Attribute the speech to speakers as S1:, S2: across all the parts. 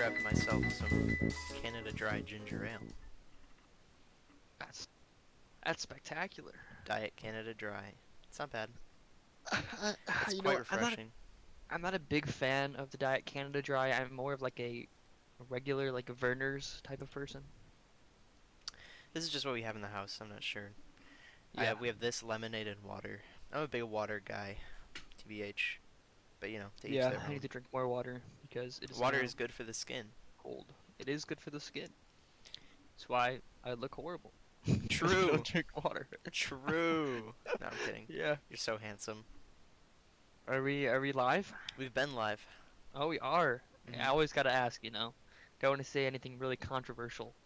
S1: grabbed myself some Canada Dry ginger ale.
S2: That's that's spectacular.
S1: Diet Canada Dry. It's not bad. It's
S2: You
S1: quite
S2: know,
S1: refreshing.
S2: I'm not a big fan of the Diet Canada Dry. I'm more of like a regular like a Verner's type of person.
S1: This is just what we have in the house. I'm not sure.
S2: Yeah.
S1: We have this lemonade and water. I'm a big water guy, TBH. But to each
S2: Yeah,
S1: their
S2: I need
S1: own.
S2: to drink more water because it is
S1: Water
S2: now
S1: is good for the skin.
S2: cold. It is good for the skin. That's why I look horrible. Because I
S1: True.
S2: don't drink water.
S1: True. No, I'm kidding.
S2: Yeah.
S1: You're so handsome.
S2: Are we live?
S1: We've been live.
S2: Oh, we are. I
S1: Mhm.
S2: always gotta ask, Don't want to say anything really controversial.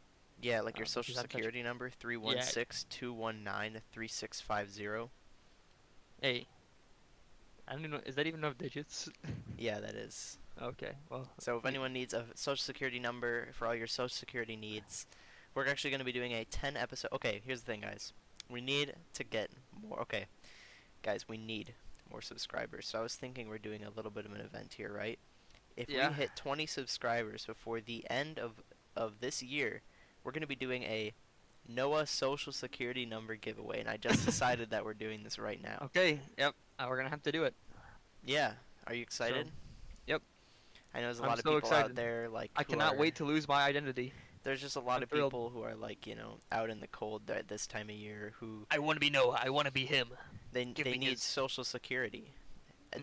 S1: Yeah, like your social
S2: Because I'm such
S1: security number,
S2: yeah.
S1: 316-219-3650.
S2: Hey, I don't even know. Is that even enough digits?
S1: Yeah, that is.
S2: Okay, well,
S1: So if anyone needs a social security number for all your social security needs, we're actually going to be doing a 10 episode. Okay, here's the thing, guys. We need to get more. Okay, guys, we need more subscribers. So I was thinking we're doing a little bit of an event here, right? If
S2: yeah.
S1: we hit 20 subscribers before the end of this year, we're going to be doing a Noah social security number giveaway, and I just decided that we're doing this right now.
S2: Okay, yep. We're gonna have to do it.
S1: Yeah, are you excited?
S2: Yep.
S1: I know there's a
S2: I'm
S1: lot of
S2: so
S1: people out
S2: excited.
S1: there like
S2: I
S1: who
S2: cannot
S1: are,
S2: wait to lose my identity.
S1: there's just a lot
S2: I'm
S1: of
S2: thrilled.
S1: people who are like, out in the cold at this time of year who
S2: I want to be Noah. I want to be him.
S1: they
S2: Give
S1: they
S2: me
S1: need
S2: his.
S1: social security.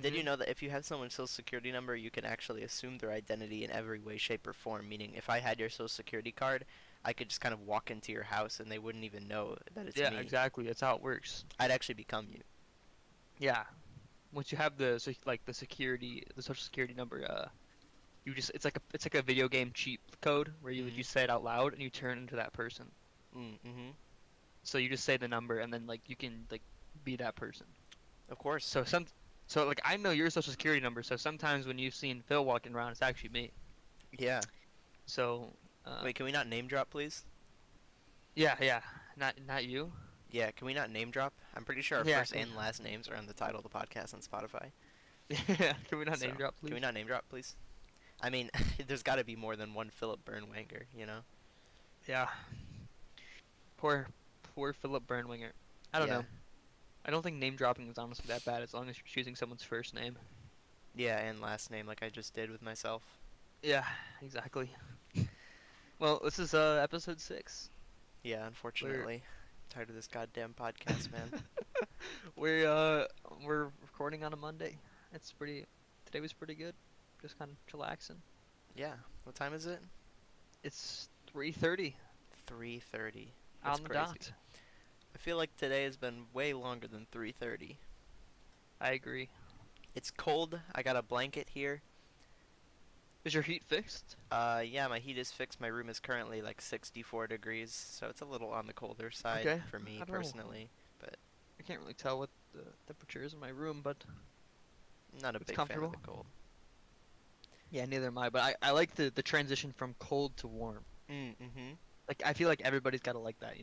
S1: Did you
S2: Mhm.
S1: know that if you have someone's social security number, you can actually assume their identity in every way, shape, or form? Meaning, if I had your social security card, I could just kind of walk into your house and they wouldn't even know that it's
S2: Yeah,
S1: me.
S2: exactly. That's how it works.
S1: I'd actually become you.
S2: Yeah. Once you have the the security, the social security number, you just it's like a video game cheat code where you
S1: Mhm.
S2: you say it out loud and you turn into that person.
S1: Mm-hmm.
S2: So you just say the number and then like you can like be that person.
S1: Of course.
S2: So like I know your social security number. So sometimes when you've seen Phil walking around, it's actually me.
S1: Yeah.
S2: So
S1: Wait, can we not name drop, please?
S2: yeah, not you.
S1: Yeah, can we not name drop? I'm pretty sure our
S2: Yeah,
S1: first and last names are on the title of the podcast on Spotify.
S2: Yeah, can we not
S1: So,
S2: name drop, please?
S1: can we not name drop, please? I mean, there's got to be more than one Philip Burnwanger.
S2: Yeah. Poor Philip Burnwinger. I don't
S1: Yeah.
S2: know. I don't think name dropping is honestly that bad as long as you're choosing someone's first name.
S1: Yeah, and last name like I just did with myself.
S2: Yeah, exactly. Well, this is episode 6.
S1: Yeah, unfortunately. Tired of this goddamn podcast, man.
S2: We're recording on a Monday. Today was pretty good. Just kind of chillaxing.
S1: Yeah. What time is it?
S2: It's 3:30
S1: 3:30. That's
S2: on the
S1: crazy.
S2: dot.
S1: I feel like today has been way longer than 3:30.
S2: I agree.
S1: It's cold. I got a blanket here.
S2: Is your heat fixed?
S1: Yeah, my heat is fixed. My room is currently like 64 degrees, so it's a little on the colder side
S2: Okay.
S1: for me
S2: I don't know.
S1: personally. But
S2: I can't really tell what the temperature is in my room, but
S1: I'm not a
S2: It's
S1: big fan of
S2: comfortable.
S1: the cold.
S2: yeah, neither am I. But I like the transition from cold to warm.
S1: Mm-hmm.
S2: Like I feel like everybody's gotta like that.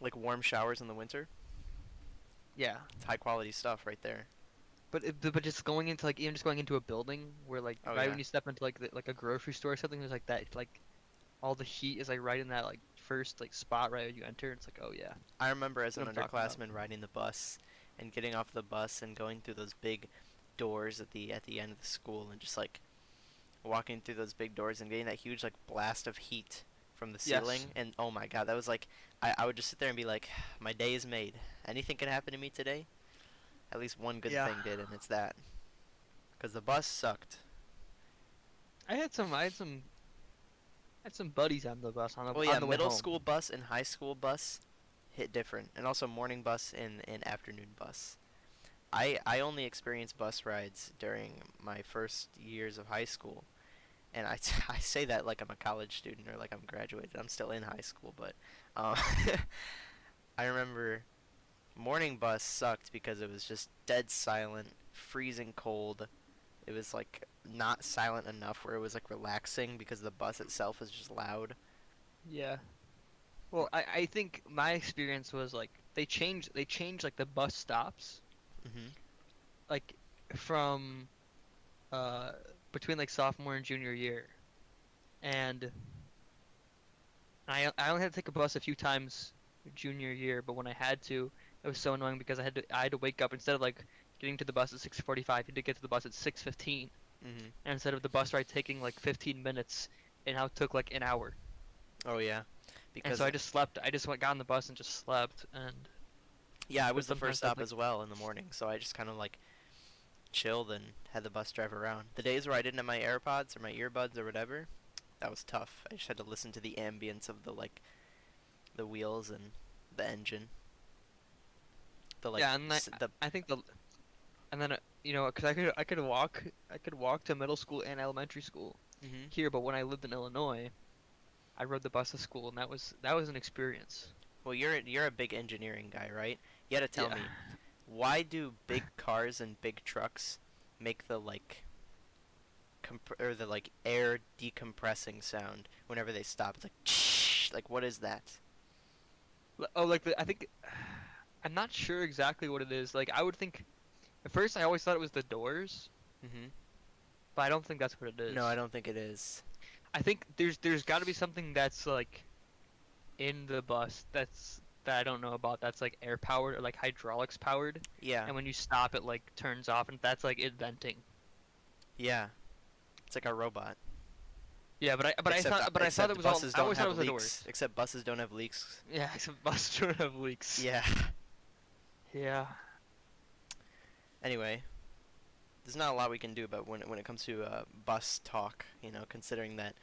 S1: Like warm showers in the winter.
S2: Yeah.
S1: It's high quality stuff right there.
S2: But just going into like even just going into a building where like
S1: Oh,
S2: right
S1: yeah.
S2: when you step into like a grocery store or something, there's like that like all the heat is like right in that like first like spot right when you enter. It's like, oh yeah.
S1: I remember as an
S2: What I'm talking about.
S1: underclassman riding the bus and getting off the bus and going through those big doors at the end of the school and just like walking through those big doors and getting that huge like blast of heat from the ceiling.
S2: Yes.
S1: And oh my god, that was like I would just sit there and be like, my day is made. Anything can happen to me today. At least one good
S2: Yeah.
S1: thing did, and it's that. Because the bus sucked.
S2: I had some buddies on the bus on the
S1: Well,
S2: on
S1: yeah,
S2: the way
S1: middle
S2: home.
S1: school bus and high school bus hit different, and also morning bus and afternoon bus. I only experienced bus rides during my first years of high school, and I say that like I'm a college student or like I'm graduated. I'm still in high school, but um, I remember morning bus sucked because it was just dead silent, freezing cold. It was like not silent enough where it was like relaxing because the bus itself is just loud.
S2: Yeah. Well, I think my experience was like they changed like the bus stops
S1: Mhm.
S2: like from uh between like sophomore and junior year. and I only had to take a bus a few times junior year, but when I had to, it was so annoying because I had to wake up instead of like getting to the bus at 6:45, I had to get to the bus at 6:15,
S1: Mhm.
S2: and instead of the bus ride taking like 15 minutes, it now took like an hour.
S1: Oh yeah,
S2: And so
S1: because
S2: I just slept. I just got on the bus and just slept, and
S1: yeah, I
S2: but
S1: was the first
S2: sometimes I'd
S1: stop
S2: like
S1: as well in the morning, so I just kind of like chilled and had the bus drive around. The days where I didn't have my AirPods or my earbuds or whatever, that was tough. I just had to listen to the ambience of the wheels and the engine. The like
S2: yeah, and
S1: the
S2: I think the and then because I could walk to middle school and elementary school
S1: Mhm.
S2: here, but when I lived in Illinois, I rode the bus to school, and that was an experience.
S1: Well, you're a big engineering guy, right? You gotta tell
S2: Yeah.
S1: me, why do big cars and big trucks make the like or the like air decompressing sound whenever they stop? It's like like what is that?
S2: Oh, like I think I'm not sure exactly what it is. Like I would think at first I always thought it was the doors,
S1: Mhm.
S2: but I don't think that's what it
S1: No, I
S2: is.
S1: don't think it is.
S2: I think there's got to be something that's like in the bus that I don't know about. That's like air powered or like hydraulics powered,
S1: Yeah.
S2: and when you stop, it like turns off, and that's like it venting.
S1: Yeah. It's like a robot.
S2: Yeah, but I thought it
S1: Except
S2: was all.
S1: buses
S2: I
S1: don't
S2: always thought it
S1: have
S2: was the
S1: leaks.
S2: doors.
S1: Except buses don't have leaks.
S2: Yeah, except buses don't have leaks.
S1: Yeah.
S2: Yeah.
S1: Anyway, there's not a lot we can do about when it comes to bus talk. Considering that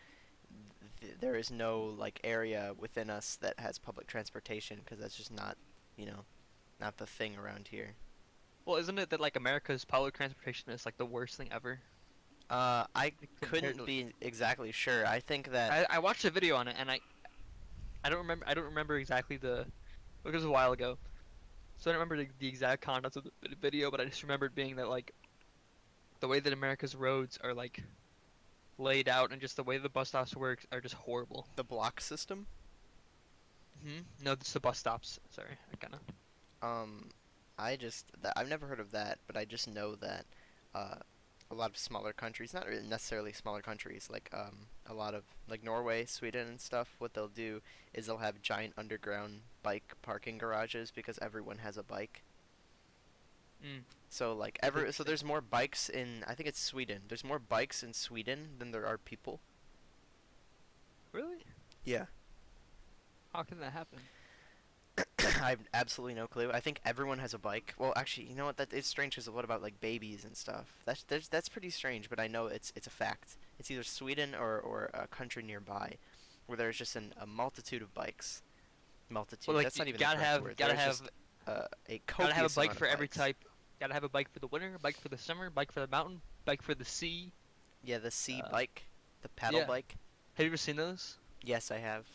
S1: there is no like area within us that has public transportation because that's just not, you know, not the thing around here.
S2: Well, isn't it that like America's public transportation is like the worst thing ever?
S1: I
S2: Like, compared
S1: couldn't
S2: to,
S1: be exactly sure. I think that
S2: I watched a video on it and I don't remember exactly it was a while ago. So I don't remember the exact contents of the video, but I just remembered being that like the way that America's roads are like laid out and just the way the bus stops work are just horrible.
S1: the block system.
S2: No, it's the bus stops. Sorry, I kind of.
S1: Um, I've never heard of that, but I just know that uh, a lot of smaller countries, not really necessarily smaller countries, like a lot of like Norway, Sweden, and stuff. What they'll do is they'll have giant underground bike parking garages because everyone has a bike.
S2: Mm,
S1: So like
S2: that's
S1: so
S2: interesting.
S1: there's more bikes in I think it's Sweden. There's more bikes in Sweden than there are people.
S2: Really?
S1: Yeah.
S2: How can that happen?
S1: I have absolutely no clue. I think everyone has a bike. Well, actually, you know what? That is strange. Cause what about like babies and stuff? That's pretty strange. But I know it's a fact. It's either Sweden or a country nearby, where there's just a multitude of bikes.
S2: Well,
S1: Multitude.
S2: like
S1: That's
S2: you
S1: not even the
S2: gotta
S1: correct
S2: have,
S1: word.
S2: gotta
S1: There's
S2: have,
S1: just a
S2: gotta have a
S1: copious
S2: bike
S1: amount
S2: for
S1: of
S2: every
S1: bikes.
S2: type. Gotta have a bike for the winter, bike for the summer, bike for the mountain, bike for the sea.
S1: Yeah, the sea
S2: Uh,
S1: bike, the paddle
S2: yeah.
S1: bike.
S2: Have you ever seen those?
S1: Yes, I have.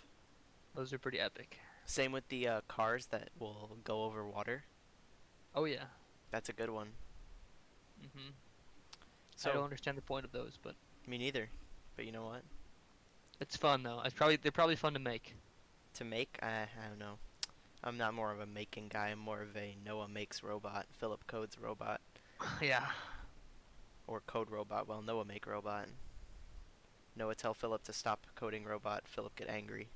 S2: Those are pretty epic.
S1: Same with the cars that will go over water.
S2: Oh yeah.
S1: That's a good one.
S2: Mhm. I don't
S1: So,
S2: understand the point of those, but
S1: me neither. But you know what?
S2: it's fun though. They're probably fun to make.
S1: To make, I don't know. I'm not more of a making guy. I'm more of a Noah makes robot, Philip codes robot,
S2: Yeah.
S1: or code robot. Well, Noah make robot. Noah tell Philip to stop coding robot. Philip get angry.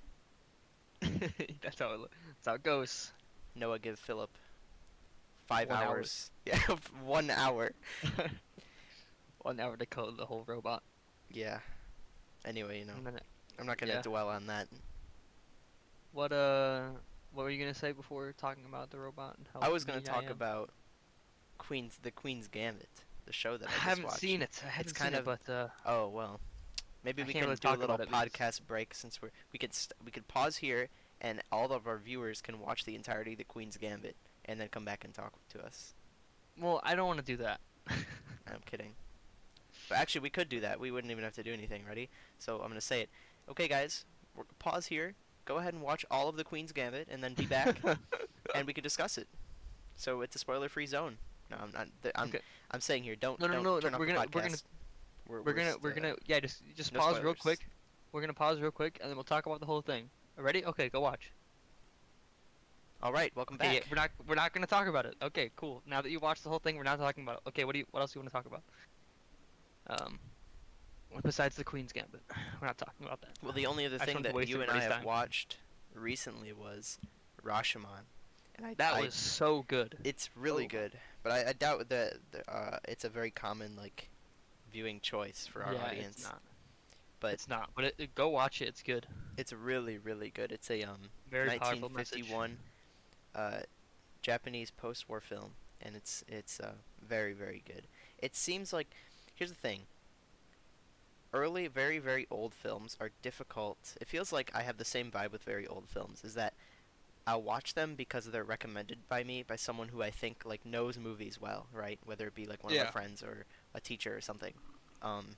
S2: That's how it goes.
S1: Noah give Philip 5
S2: 1 hour.
S1: hours. Yeah, 1 hour.
S2: 1 hour to code the whole robot.
S1: Yeah. Anyway,
S2: And then
S1: I'm not gonna
S2: yeah.
S1: dwell on that.
S2: What what were you gonna say before talking about the robot and how
S1: I was gonna
S2: mean I
S1: talk
S2: am?
S1: about the Queen's Gambit, the show that
S2: I
S1: I just
S2: haven't
S1: watched.
S2: seen it. I
S1: It's
S2: haven't
S1: kind
S2: seen it,
S1: of
S2: but
S1: Oh well, maybe
S2: I
S1: we
S2: can't
S1: can
S2: really
S1: do a
S2: talk
S1: little
S2: about it because
S1: podcast break since we could pause here and all of our viewers can watch the entirety of the Queen's Gambit and then come back and talk to us.
S2: well, I don't want to do that.
S1: I'm kidding. But actually, we could do that. We wouldn't even have to do anything. Ready? So I'm gonna say it. Okay, guys, pause here. Go ahead and watch all of the Queen's Gambit and then be back and we could discuss it. So it's a spoiler-free zone. No, I'm not.
S2: Okay.
S1: I'm saying here, don't
S2: No, no, no.
S1: turn off
S2: We're
S1: the
S2: gonna
S1: podcast.
S2: we're gonna yeah, just
S1: no
S2: pause real
S1: spoilers.
S2: quick. We're gonna pause real quick, and then we'll talk about the whole thing. Ready? Okay, go watch.
S1: All right, welcome
S2: Okay, yeah,
S1: back.
S2: we're not gonna talk about it. Okay, cool. Now that you watched the whole thing, we're not talking about it. Okay, what else do you want to talk about? Um, Besides the Queen's Gambit, we're not talking about that.
S1: Well, the only other
S2: I just
S1: thing
S2: wanted to
S1: that
S2: waste
S1: you and I
S2: everybody's
S1: have
S2: time.
S1: watched recently was Rashomon, and
S2: That was so good.
S1: it's really
S2: Oh my.
S1: good, but I doubt that it's a very common like viewing choice for our
S2: Yeah, it's
S1: audience.
S2: not.
S1: But
S2: It's not. But go watch it. It's good.
S1: it's really really good. It's a
S2: Very powerful message.
S1: 1951 uh Japanese post-war film, and it's very very good. It seems like here's the thing. Early, very very old films are difficult. It feels like I have the same vibe with very old films. Is that I'll watch them because they're recommended by me by someone who I think like knows movies well, right? Whether it be like one of my
S2: Yeah.
S1: friends or a teacher or something. Um,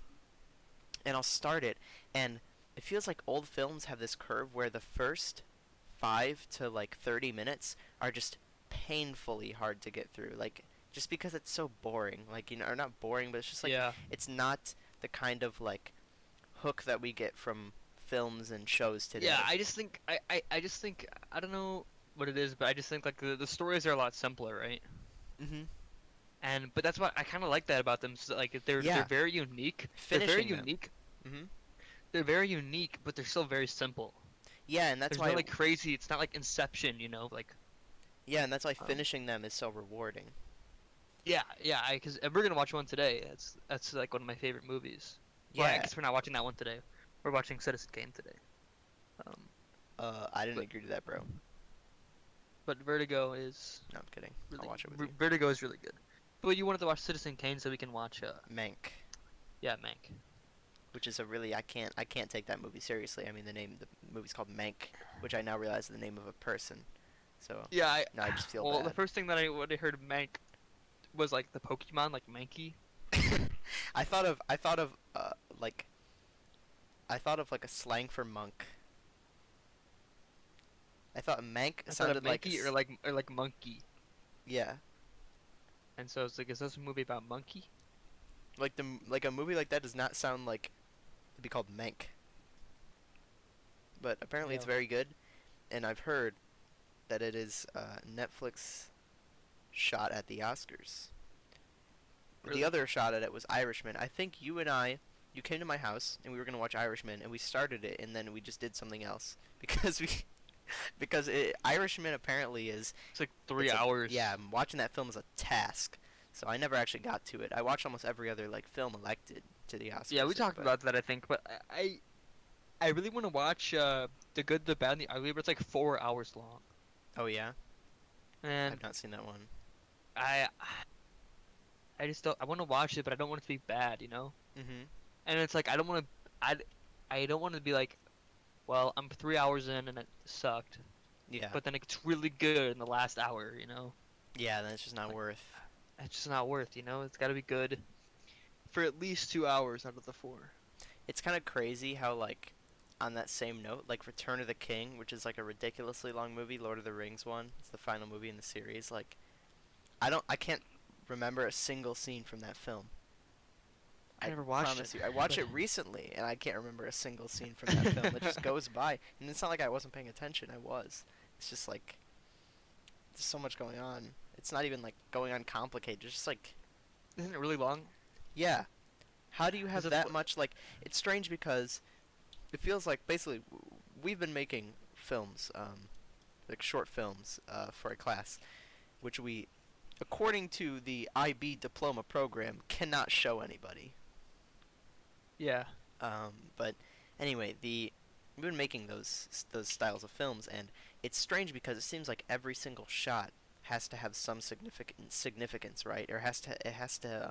S1: and I'll start it, and it feels like old films have this curve where the first 5 to like 30 minutes are just painfully hard to get through. Like just because it's so boring, like or not boring, but it's just like
S2: Yeah.
S1: it's not the kind of like hook that we get from films and shows today.
S2: Yeah. I just think I just think I don't know what it is, but I just think like the stories are a lot simpler, right?
S1: Mhm.
S2: And but that's what I kind of like that about them. So, like they're
S1: Yeah,
S2: very unique. They're very
S1: finishing them.
S2: unique.
S1: Mhm.
S2: They're very unique, but they're still very simple.
S1: Yeah, and that's
S2: There's
S1: why
S2: no like crazy. It's not like Inception, you know. Like
S1: yeah, and that's why
S2: um,
S1: finishing them is so rewarding.
S2: yeah, yeah. Because we're gonna watch one today. That's like one of my favorite movies. Well, I
S1: Yeah.
S2: guess we're not watching that one today. We're watching Citizen Kane today. Um,
S1: I didn't
S2: but
S1: agree to that, bro.
S2: but Vertigo is
S1: No, I'm kidding. I'll
S2: really
S1: watch it with you.
S2: Vertigo is really good. But you wanted to watch Citizen Kane so we can watch
S1: Mank,
S2: yeah, Mank.
S1: which is a really I can't take that movie seriously. I mean, the movie's called Mank, which I now realize is the name of a person. So
S2: Yeah,
S1: no, I just feel
S2: well, the
S1: bad.
S2: first thing that when I heard of Mank was like the Pokemon, like Mankey.
S1: I thought of like I thought of like a slang for monk. I thought Mank
S2: I thought of
S1: sounded like
S2: Mankey or like Monkey.
S1: yeah,
S2: And so it's like, is this a movie about monkey?
S1: like a movie like that does not sound like it'd be called Mank. But apparently
S2: Yeah.
S1: it's very good, and I've heard that it is Netflix shot at the Oscars. The
S2: Really?
S1: other shot at it was Irishman. I think you and I, you came to my house and we were gonna watch Irishman, and we started it, and then we just did something else because Irishman apparently is
S2: It's like 3
S1: it's
S2: hours.
S1: yeah, watching that film is a task. So I never actually got to it. I watched almost every other like film elected to the Oscars.
S2: Yeah, we talked
S1: but
S2: about that I think, but I really want to watch The Good, the Bad, and the Ugly, but it's like 4 hours long.
S1: oh yeah,
S2: And
S1: I've not seen that one.
S2: I I just don't I want to watch it, but I don't want it to be bad, you know?
S1: Mhm.
S2: And it's like I don't want to be like, well, I'm 3 hours in and it sucked,
S1: Yeah.
S2: but then it gets really good in the last hour, you know?
S1: Yeah, then it's just not
S2: Like,
S1: worth.
S2: it's just not worth, you know? It's got to be good for at least 2 hours out of the 4.
S1: It's kind of crazy how like on that same note, like Return of the King, which is like a ridiculously long movie, Lord of the Rings one. It's the final movie in the series. Like I can't remember a single scene from that film.
S2: I
S1: I
S2: never watched
S1: promise
S2: it.
S1: you. I watched
S2: but-
S1: it recently, and I can't remember a single scene from that film. It just goes by, and it's not like I wasn't paying attention. I was. It's just like there's so much going on. It's not even like going on complicated. It's just like
S2: Isn't it really long?
S1: yeah. How do you have
S2: Is it
S1: that
S2: l-
S1: much like? It's strange because it feels like basically we've been making films, like short films, for a class, which we, according to the IB diploma program, cannot show anybody.
S2: Yeah.
S1: But anyway, we've been making those styles of films, and it's strange because it seems like every single shot has to have some significance, right? Or it has to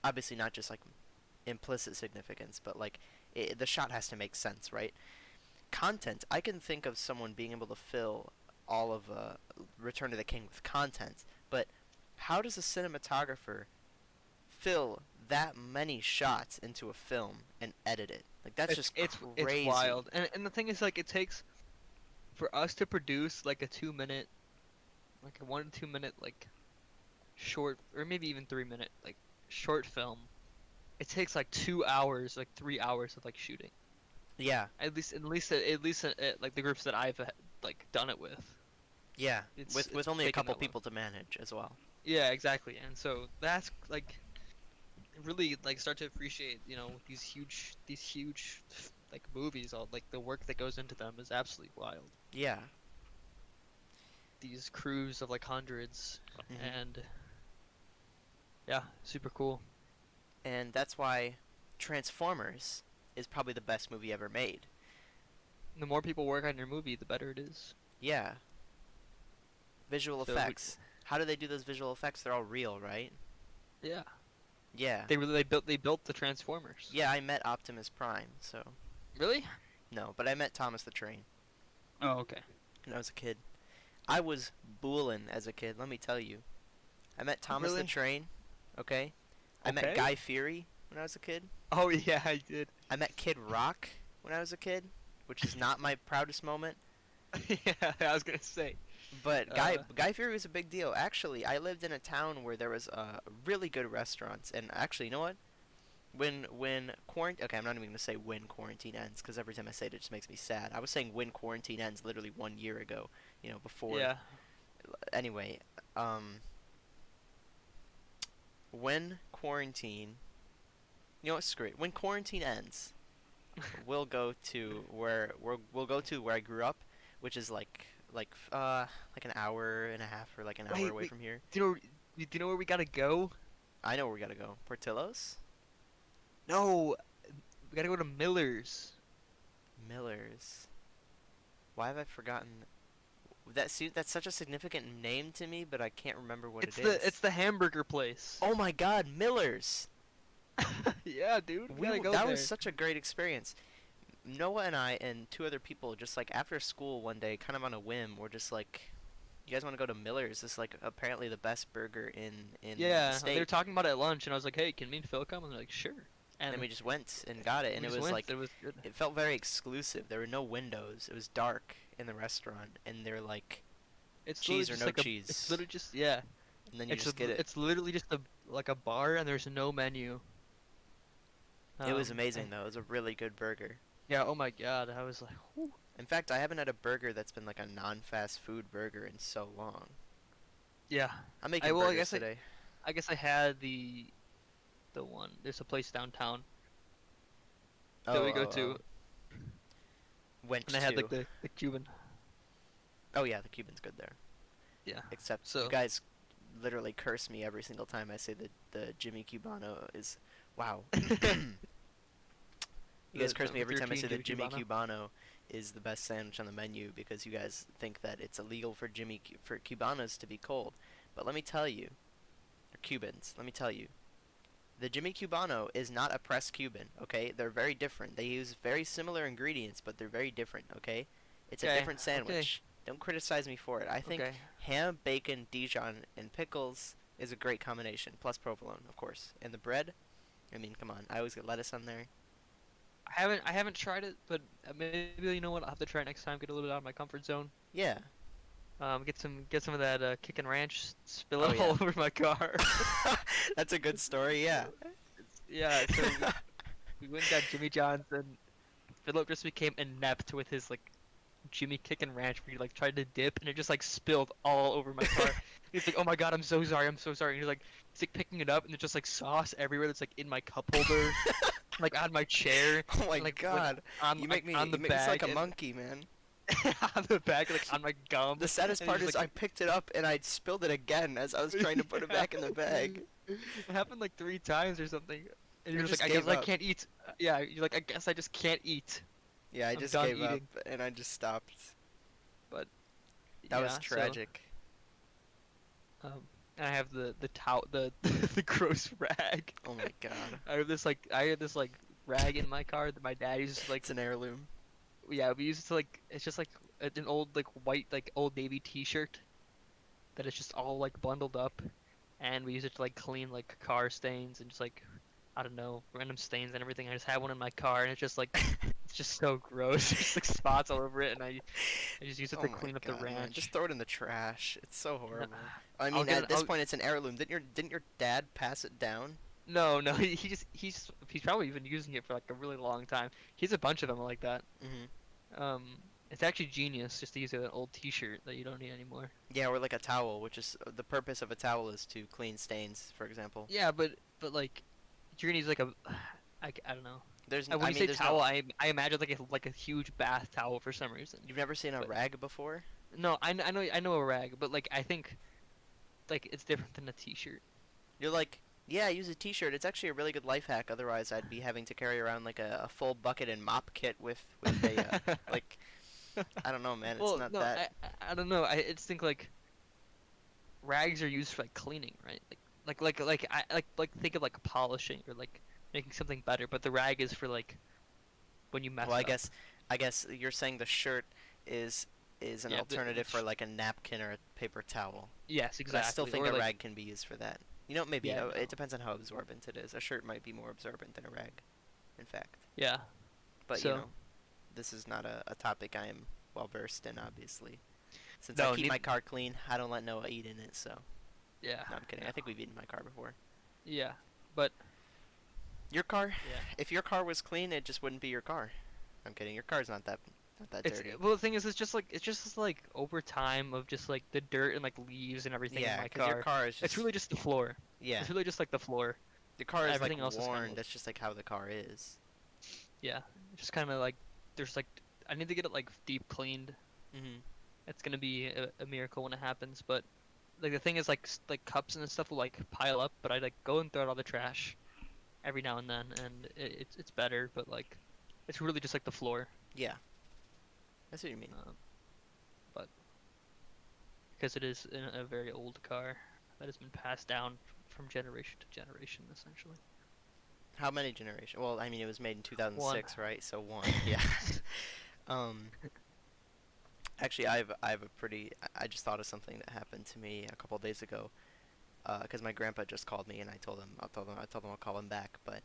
S1: obviously not just like implicit significance, but like the shot has to make sense, right? Content. I can think of someone being able to fill all of Return to the King with content, but how does a cinematographer fill that many shots into a film and edit it? Like that's just crazy.
S2: It's wild. And the thing is like it takes for us to produce like a 2 minute like a 1 to 2 minute like short or maybe even 3 minute like short film. It takes like 2 hours, like 3 hours of like shooting.
S1: Yeah,
S2: At least like the groups that I've like done it with.
S1: yeah.
S2: It's
S1: With only a
S2: taken
S1: couple
S2: that long.
S1: people to manage as well.
S2: Yeah, exactly. And so that's like really like start to appreciate, these huge like movies, all like the work that goes into them is absolutely wild.
S1: Yeah.
S2: These crews of like hundreds,
S1: Hmm.
S2: and yeah, super cool.
S1: And that's why Transformers is probably the best movie ever made.
S2: The more people work on your movie, the better it is.
S1: Yeah. Visual
S2: So
S1: effects. How do they do those visual effects? They're all real, right?
S2: yeah,
S1: Yeah.
S2: they built the Transformers.
S1: Yeah, I met Optimus Prime, so
S2: Really?
S1: no, but I met Thomas the Train
S2: Oh, okay.
S1: when I was a kid. I was boolin' as a kid, let me tell you. I met Thomas the
S2: Really?
S1: Train, okay? I met
S2: Okay.
S1: Guy Fieri when I was a kid.
S2: Oh yeah, I did.
S1: I met Kid Rock when I was a kid, which is not my proudest moment.
S2: Yeah, I was gonna say.
S1: But
S2: Uh,
S1: Guy Fieri was a big deal. Actually, I lived in a town where there was really good restaurants, and actually, you know what? When quarantine, okay, I'm not even gonna say when quarantine ends, because every time I say it, it just makes me sad. I was saying when quarantine ends, literally 1 year ago. Before.
S2: yeah.
S1: Anyway, um, when quarantine, screw it. When quarantine ends, we'll go to where I grew up, which is like an hour and a half or like an hour
S2: Wait,
S1: away
S2: wait.
S1: from here.
S2: Do you know where we gotta go?
S1: I know where we gotta go. Portillo's,
S2: No, we gotta go to Miller's.
S1: Miller's. Why have I forgotten that's such a significant name to me, but I can't remember what
S2: It's
S1: it
S2: the
S1: is.
S2: it's the hamburger place.
S1: Oh my God, Miller's.
S2: Yeah, dude, we gotta go
S1: That was
S2: there.
S1: such a great experience. Noah and I and two other people just like after school one day, kind of on a whim, were just like, "You guys want to go to Miller's? This is like apparently the best burger in the
S2: Yeah, they were
S1: state."
S2: talking about it at lunch, and I was like, "Hey, can me and Phil come?" And they're like, "Sure."
S1: And then
S2: And
S1: we just went and got it, and
S2: we
S1: it
S2: just
S1: was
S2: went.
S1: like
S2: It was good.
S1: it felt very exclusive. There were no windows. It was dark in the restaurant, and they're like
S2: It's literally
S1: cheese or
S2: just
S1: no
S2: like a. It's
S1: cheese,
S2: literally just yeah.
S1: and then you just get it.
S2: It's literally just a like a bar, and there's no menu.
S1: It was
S2: And
S1: amazing though. It was a really good burger.
S2: yeah, oh my God, I was like, whew.
S1: In fact, I haven't had a burger that's been like a non-fast food burger in so long.
S2: Yeah.
S1: I'm making
S2: I
S1: burgers
S2: guess
S1: today.
S2: I had the one. There's a place downtown that
S1: Oh,
S2: we go
S1: oh,
S2: to,
S1: oh. Went
S2: and I had like
S1: to.
S2: the Cuban.
S1: Oh yeah, the Cuban's good there.
S2: Yeah.
S1: Except you
S2: So
S1: guys literally curse me every single time I say that the Jimmy Cubano is. Wow. You guys curse me every time I
S2: 13
S1: say that Jimmy
S2: Cubano.
S1: Cubano is the best sandwich on the menu because you guys think that it's illegal for for Cubanos to be cold. But let me tell you, or Cubans, let me tell you, the Jimmy Cubano is not a pressed Cuban, okay? They're very different. They use very similar ingredients, but they're very different, okay? It's a
S2: Okay.
S1: different sandwich. Don't criticize me for it. I think
S2: Okay.
S1: ham, bacon, Dijon, and pickles is a great combination, plus provolone, of course. And the bread, I mean, come on. I always get lettuce on there.
S2: I haven't tried it, but maybe you know what? I'll have to try it next time. Get a little bit out of my comfort zone.
S1: Yeah.
S2: Get some of that kickin' ranch. Spill
S1: Oh
S2: it
S1: yeah.
S2: all over my car.
S1: That's a good story, yeah.
S2: Yeah. So we went and got Jimmy John's, and Philip just became inept with his like Jimmy Kickin' Ranch, where he like tried to dip, and it just like spilled all over my car. He's like, "Oh my God, I'm so sorry, I'm so sorry." And he's like picking it up, and there's just like sauce everywhere. That's like in my cup holder, like on my chair,
S1: Oh my
S2: and, like
S1: God.
S2: on
S1: You make me
S2: on the
S1: you make me sound like
S2: bag,
S1: a
S2: and
S1: monkey, man.
S2: on the bag, like on my gum.
S1: The saddest
S2: And
S1: part
S2: he's
S1: is
S2: just
S1: I picked it up and I spilled it again as I was trying to put it back in the bag.
S2: It happened like 3 times or something. And
S1: I
S2: you're just
S1: just
S2: like, I guess
S1: gave
S2: I
S1: up.
S2: can't eat. Yeah, you're like, I guess I just can't eat.
S1: Yeah, I
S2: I'm
S1: just
S2: done
S1: gave up
S2: eating.
S1: and I just stopped.
S2: But
S1: That was
S2: yeah, so
S1: tragic.
S2: um, I have the towel, the the gross rag.
S1: Oh my God.
S2: I have this like rag in my car that my dad uses to, like,
S1: It's an heirloom.
S2: yeah, we use it to like, it's just like an old like white like Old Navy T-shirt that is just all like bundled up, and we use it to like clean like car stains and just like, I don't know, random stains and everything. I just have one in my car, and it's just like, it's just so gross. There's like spots all over it, and I just use it
S1: Oh
S2: to
S1: my
S2: clean up the
S1: God, man.
S2: ranch.
S1: Just throw it in the trash. It's so horrible. I
S2: I'll
S1: mean,
S2: get
S1: at this
S2: I'll,
S1: point, it's an heirloom. Didn't your dad pass it down?
S2: no, he's probably been using it for like a really long time. He has a bunch of them like that.
S1: Hmm.
S2: Um, it's actually genius just to use an old T-shirt that you don't need anymore.
S1: Yeah, or like a towel, which is the purpose of a towel is to clean stains, for example.
S2: Yeah, but like, you're gonna use like a, I don't know. When
S1: I
S2: you
S1: mean,
S2: say
S1: there's no.
S2: towel, I imagine like a huge bath towel for some reason.
S1: You've never seen a
S2: But
S1: rag before?
S2: no, I know a rag, but like I think like it's different than a t-shirt.
S1: You're like, yeah, use a t-shirt. It's actually a really good life hack. Otherwise, I'd be having to carry around like a full bucket and mop kit with a like I don't know, man. It's
S2: Well,
S1: not
S2: no,
S1: that.
S2: I don't know. I just think like rags are used for like cleaning, right? Like think of like polishing or like making something better, but the rag is for like when you
S1: Well,
S2: mess up.
S1: I guess you're saying the shirt is is an
S2: Yeah,
S1: alternative for like a napkin or a paper towel.
S2: yes,
S1: But I still
S2: exactly.
S1: think
S2: Or
S1: a
S2: like
S1: rag can be used for that. You know, maybe
S2: yeah,
S1: it
S2: no.
S1: depends on how absorbent it is. A shirt might be more absorbent than a rag, in fact.
S2: Yeah.
S1: But you
S2: So,
S1: know, this is not a topic I am well versed in, obviously. Since I
S2: no,
S1: keep
S2: need
S1: my car clean, I don't let Noah eat in it. So
S2: yeah.
S1: no, I'm kidding.
S2: No.
S1: I think we've eaten my car before.
S2: Yeah. But
S1: Your car,
S2: yeah.
S1: if your car was clean, it just wouldn't be your car. I'm kidding. Your car's not that
S2: It's
S1: dirty.
S2: well the thing is it's just like over time of just like the dirt and like leaves and everything in
S1: Yeah,
S2: my
S1: because your
S2: car.
S1: car is
S2: It's
S1: just
S2: really just the floor.
S1: yeah.
S2: It's really just like the floor.
S1: The car is like
S2: Everything else is kind
S1: worn.
S2: of
S1: That's just like how the car is.
S2: yeah. Just kind of like there's like I need to get it like deep cleaned.
S1: Mhm.
S2: It's gonna be a miracle when it happens. But like the thing is like like cups and stuff will like pile up, but I like go and throw out all the trash every now and then, and it's better. But like it's really just like the floor.
S1: Yeah, that's what you mean.
S2: Um, but because it is in a very old car that has been passed down from generation to generation, essentially.
S1: How many generations? Well, I mean, it was made in
S2: One.
S1: 2006, right? So one. Yeah. um. Actually, I have a pretty. I just thought of something that happened to me a couple days ago. Because my grandpa just called me and I told him I'll call him back. But,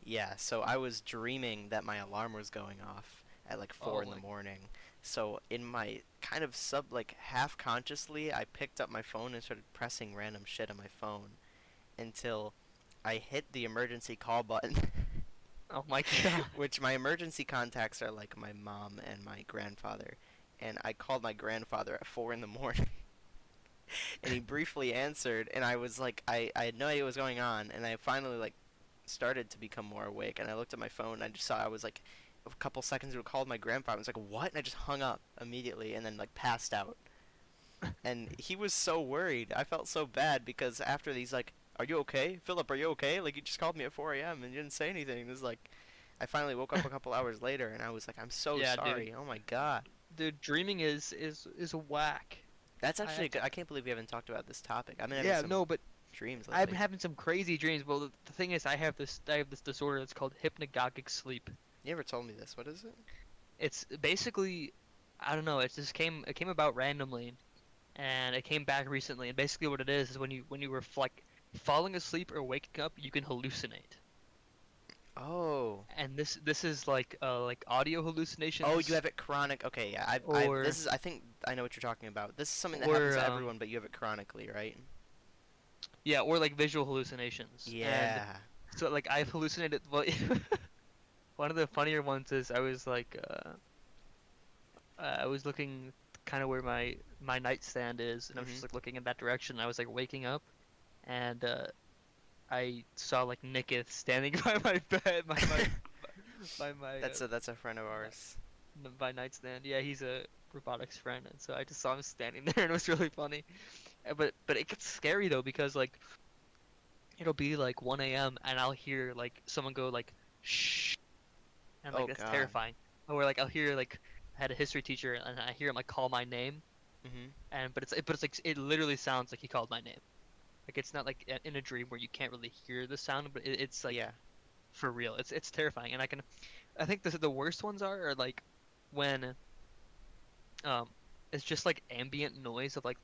S1: yeah. So I was dreaming that my alarm was going off at like four
S2: Oh
S1: in the
S2: my.
S1: morning. So in my kind of like half consciously, I picked up my phone and started pressing random shit on my phone until I hit the emergency call button.
S2: Oh my god.
S1: Which my emergency contacts are like my mom and my grandfather. And I called my grandfather at 4 in the morning. And he briefly answered, and I was like, I had no idea what was going on, and I finally like started to become more awake, and I looked at my phone, and I just saw I was like a couple seconds ago called my grandfather. I was like, what? And I just hung up immediately, and then like passed out. And he was so worried. I felt so bad because after he's like, "Are you okay, Philip? Are you okay? Like you just called me at 4 a.m. and you didn't say anything." It was like, I finally woke up a couple hours later, and I was like, "I'm so
S2: Yeah, dude.
S1: sorry. Oh my god."
S2: Dude, dreaming is whack.
S1: That's
S2: I
S1: actually
S2: have
S1: good.
S2: to.
S1: I can't believe we haven't talked about this topic. I've been having
S2: Yeah,
S1: some
S2: no, but
S1: dreams
S2: I've been
S1: lately.
S2: having some crazy dreams. Well, the thing is, I have this disorder that's called hypnagogic sleep.
S1: You ever told me this? What is it?
S2: It's basically, I don't know. It came about randomly, and it came back recently. And basically, what it is when you were like falling asleep or waking up, you can hallucinate.
S1: Oh.
S2: And this is like audio
S1: Oh, you
S2: hallucinations
S1: have it chronic. Okay, yeah.
S2: or
S1: This is, I think I know what you're talking about. This is something that happens
S2: or
S1: to everyone, but you have it chronically, right?
S2: yeah, or like visual hallucinations. And
S1: Yeah.
S2: so like I've hallucinated. Well, one of the funnier ones is I was looking kind of where my nightstand is, and I was
S1: Mhm.
S2: just like looking in that direction. And I was like waking up, and I saw like Nicketh standing by my bed, by my
S1: That's a friend of ours.
S2: by nightstand. Yeah, he's a robotics friend, and so I just saw him standing there, and it was really funny. But it gets scary though because like it'll be like 1 a.m. and I'll hear like someone go like shh, and like
S1: Oh
S2: that's
S1: God.
S2: terrifying. Or like I'll hear like I had a history teacher and I hear him like call my name,
S1: Mhm.
S2: and but it's like it literally sounds like he called my name. Like it's not like in a dream where you can't really hear the sound, but it's like
S1: Yeah.
S2: for real. It's terrifying, and I think the worst ones are like when um it's just like ambient noise of like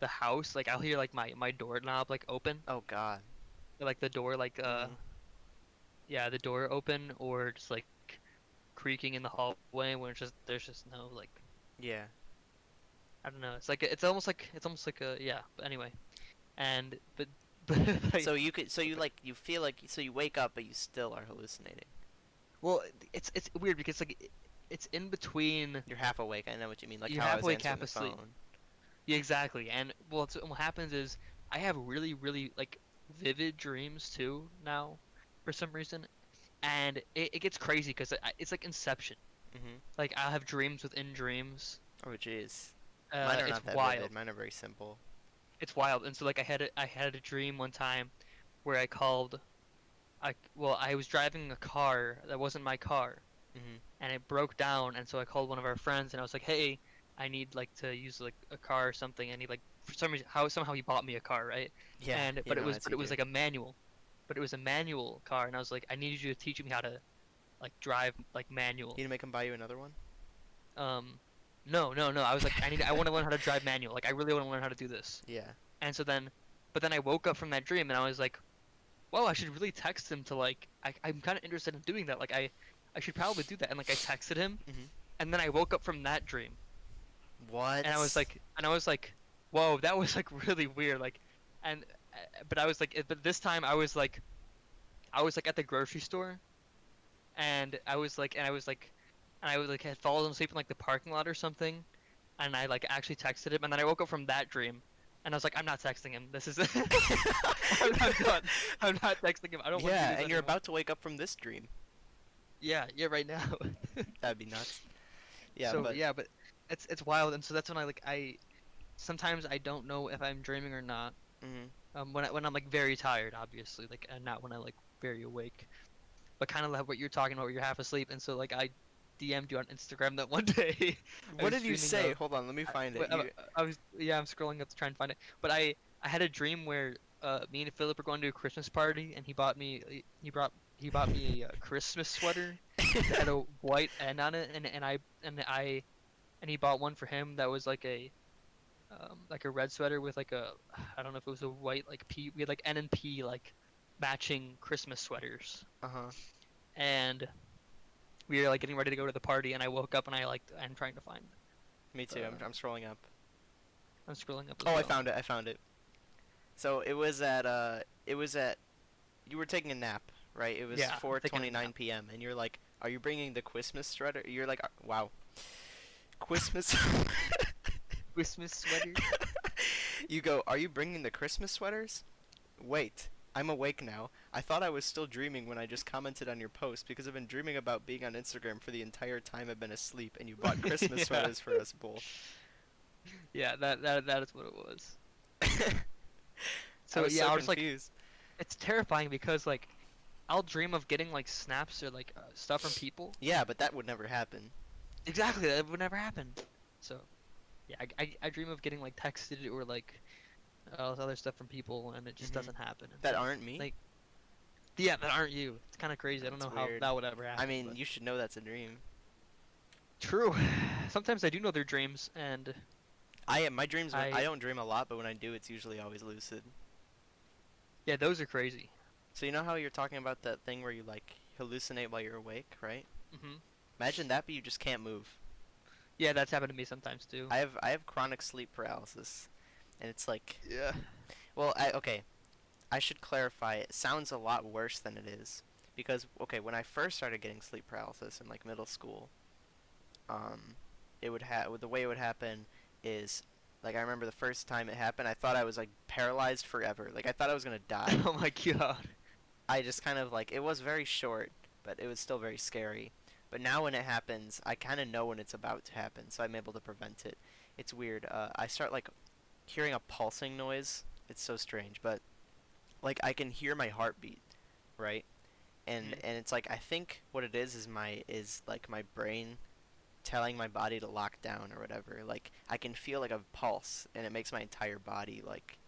S2: the house. Like I'll hear like my doorknob like open,
S1: Oh God.
S2: or, like the door like
S1: Mhm.
S2: yeah, the door open, or just like creaking in the hallway when it's just there's just no like
S1: Yeah.
S2: I don't know. It's like it's almost like a yeah. But anyway, and but like
S1: So you could so you like you feel like so you wake up but you still are hallucinating.
S2: well, it's weird because like it's in between.
S1: You're half awake. I know what you mean. Like
S2: You're
S1: how I
S2: half
S1: was
S2: awake,
S1: answering
S2: half
S1: the
S2: asleep.
S1: phone.
S2: Yeah, exactly. And well, what happens is I have really like vivid dreams too now, for some reason, and it gets crazy because it's like Inception.
S1: Mhm.
S2: Like I'll have dreams within dreams.
S1: Oh, jeez. Mine are
S2: It's
S1: not that vivid.
S2: wild.
S1: Mine are very simple.
S2: It's wild. And so like I had a dream one time where I was driving a car that wasn't my car,
S1: Mhm.
S2: and it broke down, and so I called one of our friends and I was like, "Hey, I need like to use like a car or something." And he like for some reason somehow he bought me a car, right?
S1: Yeah,
S2: And
S1: you know, as
S2: but
S1: you
S2: it was
S1: do.
S2: like a manual. But it was a manual car, and I was like, "I need you to teach me how to like drive like
S1: You
S2: manual."
S1: need to make him buy you another one?
S2: Um no, no, no. I was like, I want to learn how to drive manual. Like I really want to learn how to do this.
S1: Yeah.
S2: And so then but then I woke up from that dream and I was like, "Whoa, I should really text him to like I'm kind of interested in doing that. Like I should probably do that." And like I texted him,
S1: Mhm.
S2: and then I woke up from that dream, and
S1: What?
S2: I was like, "Whoa, that was like really weird." Like, and but I was like, but this time I was like at the grocery store, and I was like had fallen asleep in like the parking lot or something, and I like actually texted him, and then I woke up from that dream, and I was like, "I'm not texting him. This is I'm done. I'm not texting him. I don't want to do
S1: Yeah,
S2: this
S1: and you're
S2: anymore."
S1: about to wake up from this dream.
S2: Yeah, yeah, right now.
S1: That'd be nuts. Yeah,
S2: So
S1: but
S2: yeah, but it's wild, and so that's when I sometimes I don't know if I'm dreaming or not.
S1: mhm.
S2: When I'm like very tired, obviously, like and not when I like very awake. But kind of like what you're talking about, where you're half asleep, and so like I DM'd you on Instagram that one day. I
S1: What
S2: was
S1: did you
S2: dreaming
S1: say?
S2: of
S1: Hold on, let me find it.
S2: I was yeah, I'm scrolling up to try and find it. But I had a dream where me and Philip were going to a Christmas party, and he bought me a Christmas sweater that had a white N on it, and he bought one for him that was like a red sweater with like a I don't know if it was a white like P. We had like N and P like matching Christmas sweaters,
S1: Uh-huh.
S2: and we were like getting ready to go to the party, and I woke up and I'm trying to find.
S1: Me too.
S2: Uh,
S1: I'm scrolling up.
S2: I'm scrolling up as
S1: Oh, I
S2: well.
S1: found it. I found it. So it was at you were taking a nap, right? It was
S2: Yeah, I'm taking a
S1: 4:29
S2: nap.
S1: p.m. and you're like, "Are you bringing the Christmas sweater?" You're like, "Wow. Christmas."
S2: Christmas sweater.
S1: You go, "Are you bringing the Christmas sweaters?" Wait. I'm awake now. I thought I was still dreaming when I just commented on your post because I've been dreaming about being on Instagram for the entire time I've been asleep and you bought Christmas
S2: Yeah,
S1: sweaters for us both.
S2: yeah, that is what it was.
S1: I
S2: So
S1: was
S2: yeah,
S1: so
S2: I was like,
S1: confused.
S2: it's terrifying because like I'll dream of getting like snaps or like stuff from people.
S1: Yeah, but that would never happen.
S2: Exactly, that would never happen. So yeah, I dream of getting like texted or like all this other stuff from people, and it just
S1: Mhm.
S2: doesn't happen.
S1: That aren't me?
S2: Like, yeah, that aren't you. It's kind of crazy. I don't
S1: That's
S2: know how
S1: weird.
S2: that would ever
S1: I
S2: happen,
S1: mean,
S2: but
S1: you should know that's a dream.
S2: true. Sometimes I do know their dreams, and
S1: My dreams I
S2: I
S1: don't dream a lot, but when I do it's usually always lucid.
S2: yeah, those are crazy.
S1: So you know how you're talking about that thing where you like hallucinate while you're awake, right?
S2: Hmm.
S1: Imagine that but you just can't move.
S2: Yeah, that's happened to me sometimes too.
S1: I have chronic sleep paralysis and it's like
S2: Yeah.
S1: well, okay, I should clarify. It sounds a lot worse than it is because okay, when I first started getting sleep paralysis in like middle school, um it would have the way it would happen is like I remember the first time it happened, I thought I was like paralyzed forever. Like I thought I was going to die.
S2: Oh my god.
S1: I just kind of like it was very short, but it was still very scary. But now when it happens, I kind of know when it's about to happen, so I'm able to prevent it. It's weird. I start like hearing a pulsing noise. It's so strange, but like I can hear my heartbeat, right?
S2: Mhm.
S1: And it's like I think what it is like my brain telling my body to lock down or whatever. Like I can feel like a pulse, and it makes my entire body like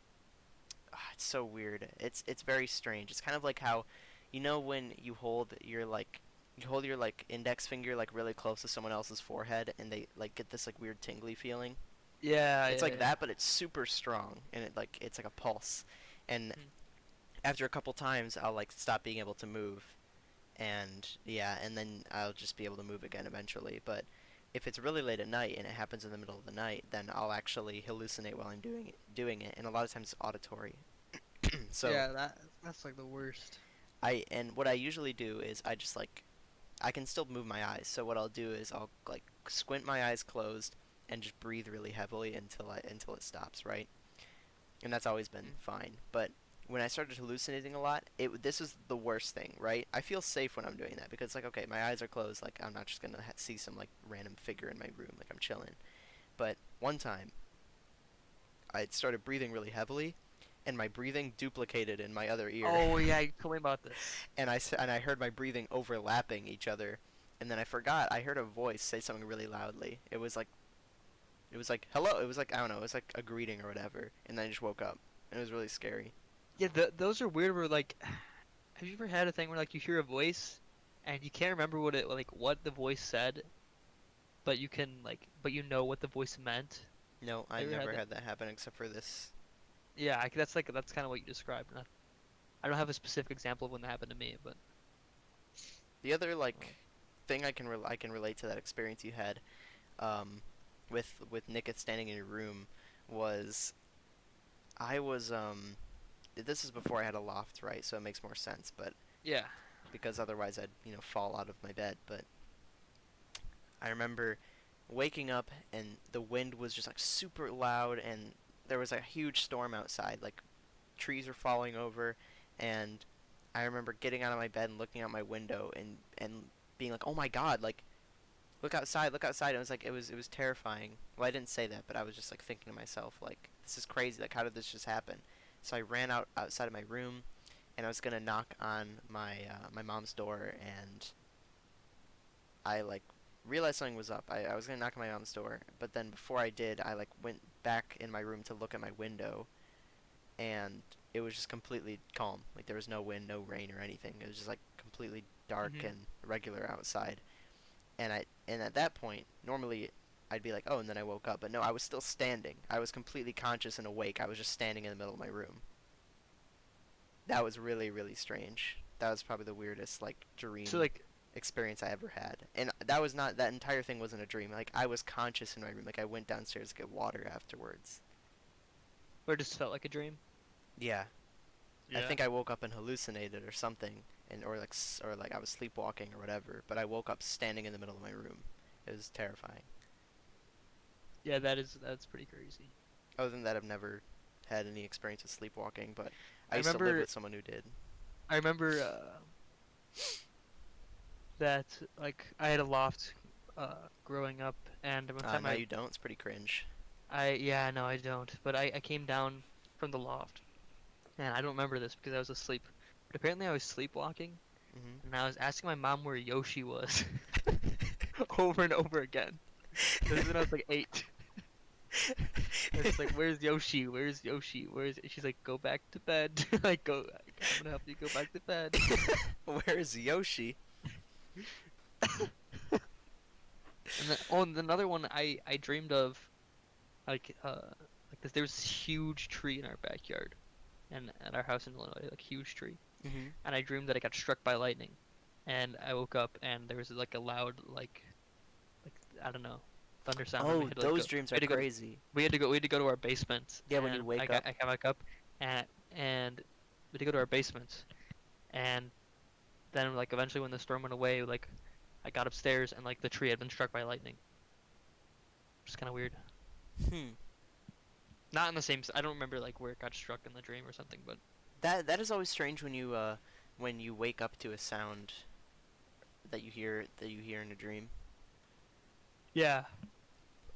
S1: it's so weird. It's very strange. It's kind of like how, you know, when you hold your like index finger like really close to someone else's forehead, and they like get this like weird tingly feeling.
S2: Yeah,
S1: It's
S2: yeah,
S1: like
S2: yeah.
S1: that, but it's super strong, and it's like a pulse. And
S2: Mhm.
S1: after a couple times, I'll like stop being able to move, and yeah, and then I'll just be able to move again eventually. But if it's really late at night and it happens in the middle of the night, then I'll actually hallucinate while I'm doing it, and a lot of times it's auditory. So
S2: Yeah, that's like the worst.
S1: and what I usually do is I just like I can still move my eyes. So what I'll do is I'll like squint my eyes closed and just breathe really heavily until it stops, right? And that's always been
S2: Mhm.
S1: fine. But when I started hallucinating a lot, this is the worst thing, right? I feel safe when I'm doing that because like okay, my eyes are closed, like I'm not just gonna see some like random figure in my room, like I'm chilling. But one time, I started breathing really heavily, and my breathing duplicated in my other ear,
S2: Oh yeah, you told me about this.
S1: and I heard my breathing overlapping each other, and then I forgot. I heard a voice say something really loudly. It was like hello. It was like I don't know. It was like a greeting or whatever, and then I just woke up. And it was really scary.
S2: Yeah, those are weird. Where like, have you ever had a thing where like you hear a voice, and you can't remember what the voice said, but you can but you know what the voice meant?
S1: No, I
S2: Have you ever had
S1: never
S2: that?
S1: had that happen except for this.
S2: Yeah, that's kind of what you described. I don't have a specific example of when that happened to me, but
S1: The other
S2: um,
S1: like thing I can relate to that experience you had um, with Nicketh standing in your room was I was this is before I had a loft, right? So it makes more sense, but
S2: yeah.
S1: because otherwise I'd fall out of my bed. But I remember waking up and the wind was just like super loud and there was a huge storm outside, like trees were falling over, and I remember getting out of my bed and looking out my window and being like, "Oh my God, like look outside, look outside." It was like it was terrifying. Well, I didn't say that, but I was just like thinking to myself like, "This is crazy. Like how did this just happen?" So I ran outside of my room and I was going to knock on my mom's door, and I like realized something was up. I was going to knock on my mom's door, but then before I did, I like went back in my room to look at my window, and it was just completely calm. Like there was no wind, no rain or anything. It was just like completely dark
S2: Hmm.
S1: and regular outside. And at that point, normally I'd be like, "Oh," and then I woke up. But no, I was still standing. I was completely conscious and awake. I was just standing in the middle of my room. That was really really strange. That was probably the weirdest like
S2: So
S1: dream
S2: like,
S1: experience I ever had. And that was not that entire thing wasn't a dream. Like I was conscious in my room. Like I went downstairs to get water afterwards.
S2: or it just felt like a dream.
S1: Yeah, I
S2: Yeah.
S1: think I woke up and hallucinated or something, and or like I was sleepwalking or whatever. But I woke up standing in the middle of my room. It was terrifying.
S2: Yeah, that's pretty crazy.
S1: Other than that, I've never had any experience with sleepwalking, but I
S2: I
S1: used to live
S2: remember
S1: with someone who did.
S2: I remember that like I had a loft growing up, and one time
S1: Now you don't. It's pretty cringe.
S2: I yeah, no I don't, but I came down from the loft, and I don't remember this because I was asleep, but apparently I was sleepwalking,
S1: Hmm.
S2: and I was asking my mom where Yoshi was over and over again. This was when I was like 8. I was just like, "Where's Yoshi? Where's Yoshi? Where's?" She's like, "Go back to bed." Like, go. I'm gonna help you go back to bed.
S1: Where's Yoshi?
S2: And then, oh, and another one I dreamed of, like like this. There was this huge tree in our backyard, and at our house in Illinois, like huge tree.
S1: Hmm.
S2: And I dreamed that I got struck by lightning, and I woke up and there was like a loud like I don't know thunder sound, and we
S1: Oh,
S2: had to like
S1: those
S2: go.
S1: dreams
S2: We
S1: are
S2: had to go.
S1: crazy.
S2: We had to go to our basement,
S1: Yeah, when you
S2: and
S1: wake up.
S2: I got back up, and we had to go to our basement, and then like eventually when the storm went away, like I got upstairs and like the tree had been struck by lightning. It's kind of weird.
S1: Hmm.
S2: Not in the same. I don't remember like where it got struck in the dream or something, but
S1: That is always strange when you wake up to a sound that you hear in a dream.
S2: yeah,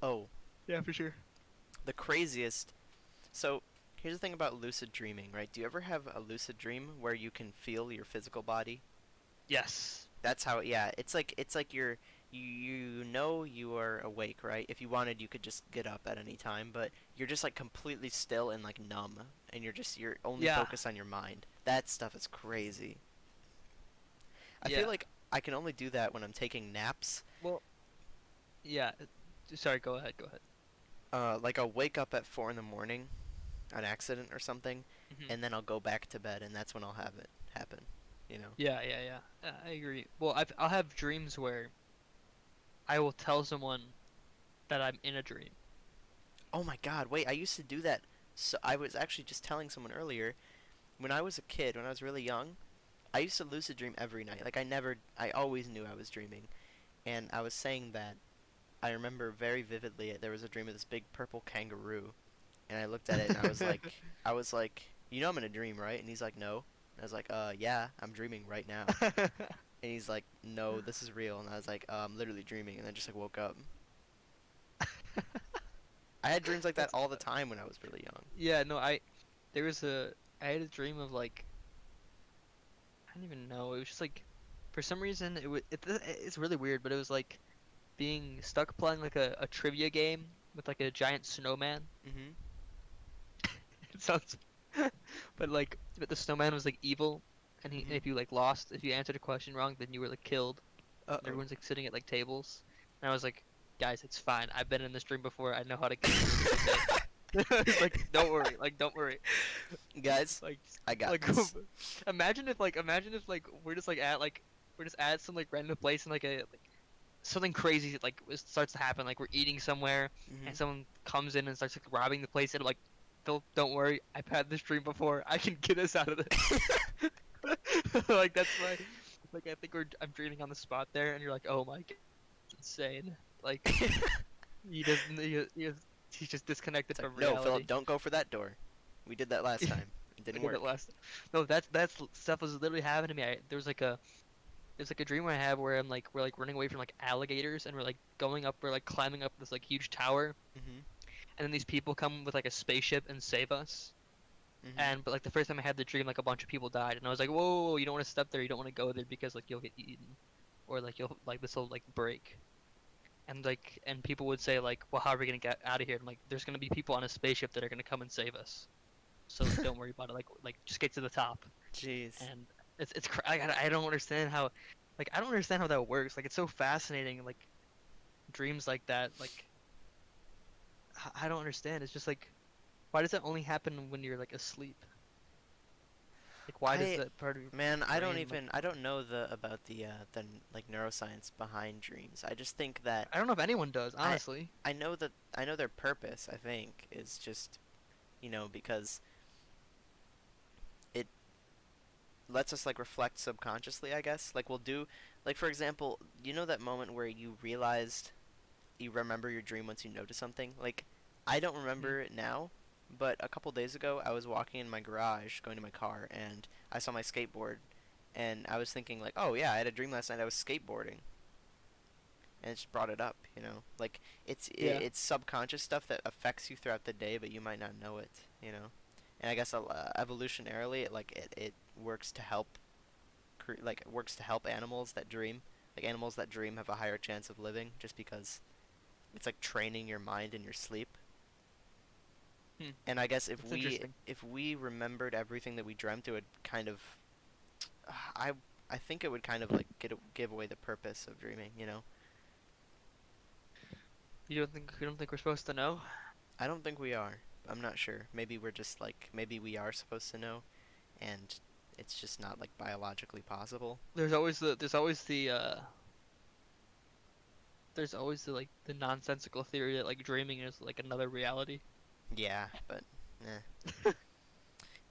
S1: Oh,
S2: yeah, for sure.
S1: the craziest. So, here's the thing about lucid dreaming, right? Do you ever have a lucid dream where you can feel your physical body?
S2: Yes.
S1: That's how, yeah, it's like you know you are awake, right? If you wanted, you could just get up at any time, but you're just like completely still and like numb, and you're only
S2: Yeah.
S1: focused on your mind. That stuff is crazy. I feel
S2: Yeah.
S1: like I can only do that when I'm taking naps.
S2: Well, yeah. Sorry. Go ahead. Go ahead.
S1: Like I'll wake up at 4 in the morning, an accident or something,
S2: Hmm.
S1: and then I'll go back to bed, and that's when I'll have it happen. You know?
S2: Yeah. Yeah. Yeah. I agree. Well, I'll have dreams where I will tell someone that I'm in a dream.
S1: Oh my God! Wait, I used to do that. So I was actually just telling someone earlier. When I was a kid, when I was really young, I used to lucid dream every night. Like I always knew I was dreaming, and I was saying that I remember very vividly. There was a dream of this big purple kangaroo, and I looked at it and I was like, you know I'm in a dream, right? And he's like, no. And I was like, yeah, I'm dreaming right now. And he's like, no, this is real. And I was like, I'm literally dreaming. And then just like woke up. I had dreams like that
S2: That's
S1: all the time when I was really young.
S2: yeah, no, there was a I had a dream of like I don't even know. It was just like for some reason it's really weird, but it was like being stuck playing like a trivia game with like a giant snowman.
S1: Mhm.
S2: It sounds but the snowman was like evil and
S1: Mhm.
S2: if you like lost, if you answered a question wrong, then you were like killed.
S1: Uh
S2: And
S1: oh.
S2: everyone's like sitting at like tables. And I was like, guys, it's fine. I've been in this dream before. I know how to get through this okay. It's like, don't worry.
S1: Guys,
S2: Like,
S1: I got
S2: like,
S1: this.
S2: imagine if like we're just at some like random place and like a like something crazy like starts to happen. Like we're eating somewhere and
S1: Mhm.
S2: someone comes in and starts like robbing the place and I'm like, don't worry. I've had this dream before. I can get us out of this. Like that's why. Like I think I'm dreaming on the spot there, and you're like, oh my god, it's insane. Like he's just disconnected
S1: It's like,
S2: from
S1: no, Philip,
S2: reality.
S1: don't go for that door. We did that last time. It
S2: I
S1: didn't
S2: did it
S1: work.
S2: last. No, that's stuff was literally happening to me. There's like a dream I have where we're like running away from like alligators, and we're like climbing up this like huge tower,
S1: Mhm.
S2: and then these people come with like a spaceship and save us.
S1: Mhm.
S2: And but like the first time I had the dream, like a bunch of people died, and I was like, whoa, you don't want to step there, you don't want to go there because like you'll get eaten, or like you'll like this will like break. And people would say like, well, how are we gonna get out of here? And like, there's gonna be people on a spaceship that are gonna come and save us. So like, don't worry about it. Like just get to the top.
S1: Jeez.
S2: And I don't understand how, like I don't understand how that works. Like it's so fascinating. Like dreams like that. Like I don't understand. It's just like, why does that only happen when you're like asleep? Like why does
S1: I
S2: that part of your
S1: Man,
S2: brain like
S1: I don't know the about like neuroscience behind dreams. I just think that
S2: I don't know if anyone does,
S1: I
S2: honestly.
S1: I know their purpose, I think, is just, because it lets us like reflect subconsciously, I guess. Like we'll do like for example, you know that moment where you remember your dream once you notice something? Like I don't
S2: Hmm.
S1: remember it now, but a couple days ago I was walking in my garage going to my car and I saw my skateboard and I was thinking like, "Oh yeah, I had a dream last night I was skateboarding." And it just brought it up, you know? Like
S2: Yeah.
S1: it's subconscious stuff that affects you throughout the day but you might not know it, you know? And I guess evolutionarily it works to help like it works to help animals that dream. Like animals that dream have a higher chance of living just because it's like training your mind in your sleep.
S2: Hmm.
S1: And I guess
S2: That's interesting.
S1: if we remembered everything that we dreamt, it would kind of I I think it would kind of like give away the purpose of dreaming. You know,
S2: You don't think we're supposed to know?
S1: I don't think we are. I'm not sure. Maybe we're just like maybe we are supposed to know, and it's just not like biologically possible.
S2: There's always the like the nonsensical theory that like dreaming is like another reality.
S1: Yeah, but eh.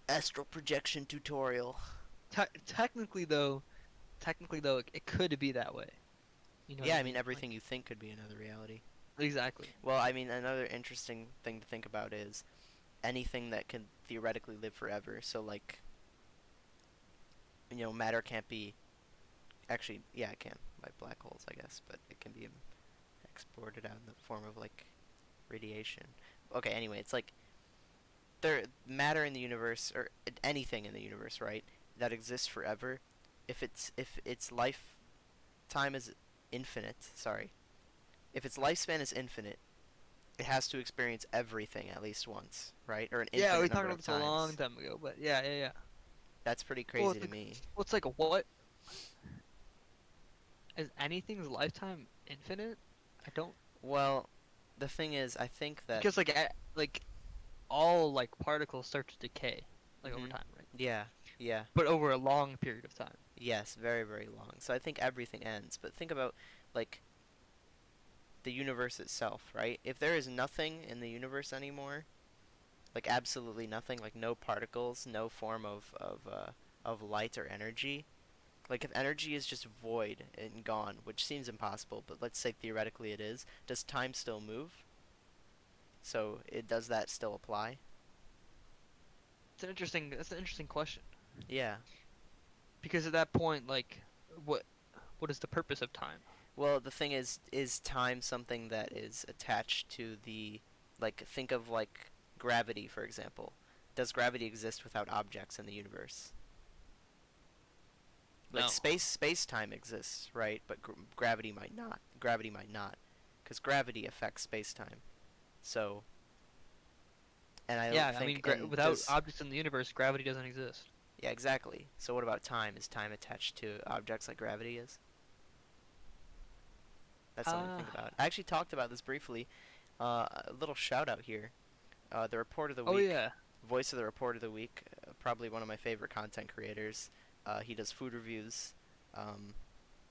S1: Astral projection tutorial.
S2: Technically though, it could be that way. You know what
S1: Yeah,
S2: I
S1: I mean
S2: mean? Like
S1: everything you think could be another reality.
S2: exactly.
S1: Well, I mean another interesting thing to think about is anything that can theoretically live forever. So like, matter can't be actually, yeah, it can by black holes, I guess, but it can be exported out in the form of like radiation. Okay, anyway, it's like there matter in the universe or anything in the universe, right? That exists forever. If its lifetime is infinite, sorry. If its lifespan is infinite, it has to experience everything at least once, right? Or an
S2: Yeah, we
S1: infinite
S2: talked
S1: number
S2: about
S1: of
S2: this a long
S1: times.
S2: time ago, but yeah.
S1: That's pretty
S2: Well,
S1: crazy
S2: it's
S1: to
S2: like,
S1: me.
S2: what is anything's lifetime infinite? I don't
S1: Well, the thing is, I think that
S2: because like all like particles start to decay like over
S1: mhm.
S2: time, right?
S1: Yeah. Yeah.
S2: But over a long period of time.
S1: Yes, very, very long. So I think everything ends. But think about like the universe itself, right? If there is nothing in the universe anymore, like absolutely nothing, like no particles, no form of light or energy, like if energy is just void and gone, which seems impossible, but let's say theoretically it is, does time still move? So it does that still apply?
S2: That's an interesting question.
S1: Yeah.
S2: Because at that point, like, what what is the purpose of time?
S1: Well, the thing is time something that is attached to the, like, think of like gravity, for example. Does gravity exist without objects in the universe? Like
S2: No.
S1: space-time exists, right? But gravity might not. Gravity might not, because gravity affects space-time. So, and I don't
S2: Yeah, I
S1: think,
S2: mean,
S1: and
S2: without
S1: does,
S2: objects in the universe, gravity doesn't exist.
S1: yeah, exactly. So what about time? Is time attached to objects like gravity is? That's something to
S2: Uh,
S1: think about. I actually talked about this briefly. A little shout out here. The report of the
S2: oh
S1: week,
S2: yeah.
S1: voice of the report of the week, probably one of my favorite content creators. He does food reviews. Um,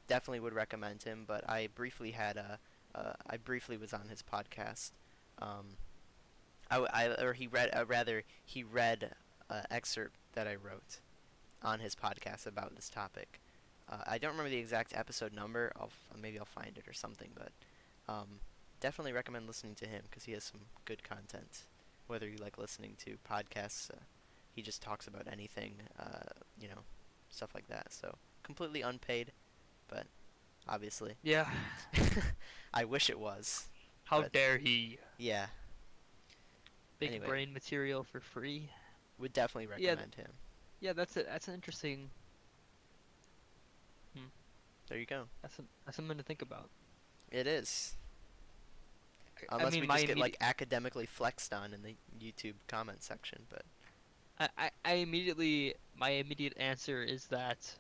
S1: Definitely would recommend him. But I briefly was on his podcast. Um, or he read, rather he read an excerpt that I wrote on his podcast about this topic. I don't remember the exact episode number. Maybe I'll find it or something. But um, definitely recommend listening to him because he has some good content. Whether you like listening to podcasts, he just talks about anything, you know, stuff like that. So completely unpaid, but obviously,
S2: Yeah.
S1: I wish it was.
S2: How
S1: But
S2: dare he?
S1: yeah,
S2: Big
S1: anyway,
S2: brain material for free.
S1: would definitely
S2: Yeah,
S1: recommend him.
S2: yeah, that's it. That's an interesting. Hmm,
S1: There you go.
S2: that's something to think about.
S1: It is.
S2: I
S1: Unless
S2: mean,
S1: we just get like academically flexed on in the YouTube comment section, but
S2: my immediate answer is that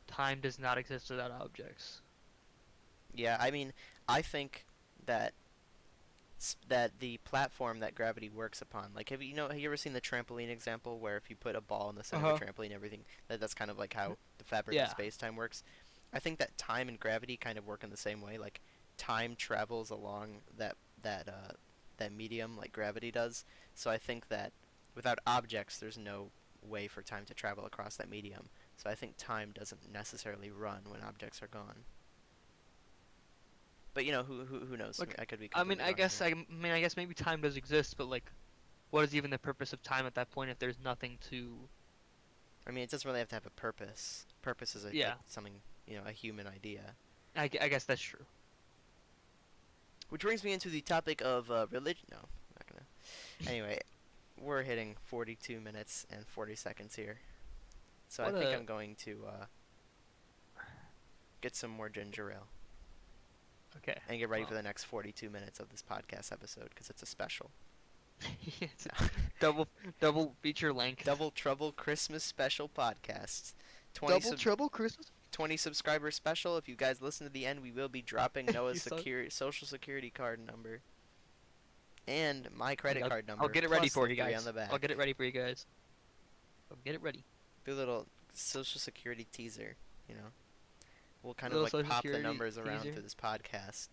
S2: time does not exist without objects.
S1: yeah, I mean, I think that that the platform that gravity works upon, like have you ever seen the trampoline example where if you put a ball in the center of a trampoline, everything that's kind of like how the fabric of
S2: Yeah.
S1: space-time works. I think that time and gravity kind of work in the same way. Like time travels along that medium like gravity does. So I think that without objects, there's no way for time to travel across that medium. So I think time doesn't necessarily run when objects are gone. But who knows?
S2: Like,
S1: I could be
S2: I mean,
S1: completely wrong here.
S2: I guess maybe time does exist, but like, what is even the purpose of time at that point if there's nothing to?
S1: I mean, it doesn't really have to have a purpose. Purpose is
S2: Yeah,
S1: like something, a human idea.
S2: I guess that's true.
S1: Which brings me into the topic of religion. No, I'm not gonna. Anyway, we're hitting 42 minutes and 40 seconds here. So I
S2: What
S1: think
S2: a
S1: I'm going to get some more ginger ale
S2: okay.
S1: and get ready
S2: Well,
S1: for the next 42 minutes of this podcast episode because it's a special.
S2: it's a
S1: No.
S2: double feature length.
S1: Double Trouble Christmas special podcast. 20
S2: Double trouble Christmas.
S1: 20 subscriber special. If you guys listen to the end, we will be dropping Noah's
S2: You suck.
S1: social security card number and my credit
S2: I'll,
S1: card number.
S2: I'll get it ready
S1: plus
S2: for
S1: the
S2: you
S1: three
S2: guys.
S1: on the back.
S2: I'll get it ready for you guys. I'll get it ready.
S1: Do a little social security teaser. We'll kind of
S2: Little
S1: like
S2: Social
S1: pop the
S2: Security
S1: numbers around
S2: teaser.
S1: through this podcast.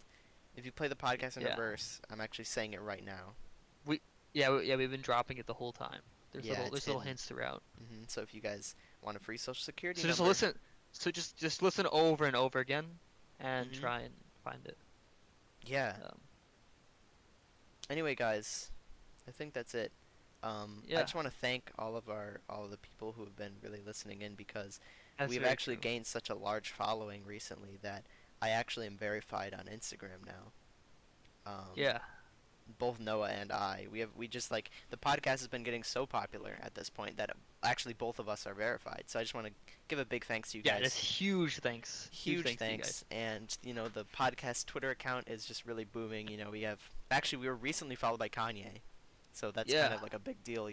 S1: If you play the podcast in
S2: Yeah.
S1: reverse, I'm actually saying it right now.
S2: Yeah, we've been dropping it the whole time.
S1: Yeah, it's
S2: There's little
S1: hidden.
S2: hints throughout.
S1: So if you guys want a free social security
S2: So just
S1: number,
S2: listen. So just listen over and over again, and
S1: Mhm.
S2: try and find it.
S1: yeah.
S2: Um,
S1: Anyway, guys, I think that's it. I
S2: Yeah.
S1: just want to thank all of the people who have been really listening in because
S2: that's
S1: we've
S2: very
S1: actually
S2: true.
S1: gained such a large following recently that I actually am verified on Instagram now.
S2: Yeah.
S1: Both Noah and I, we just like the podcast has been getting so popular at this point that actually both of us are verified. So I just want to give a big thanks to you
S2: Yeah,
S1: guys.
S2: just huge thanks.
S1: Huge
S2: to you guys.
S1: thanks, and the podcast Twitter account is just really booming. We were recently followed by Kanye, so that's kind
S2: Yeah.
S1: of like a big deal.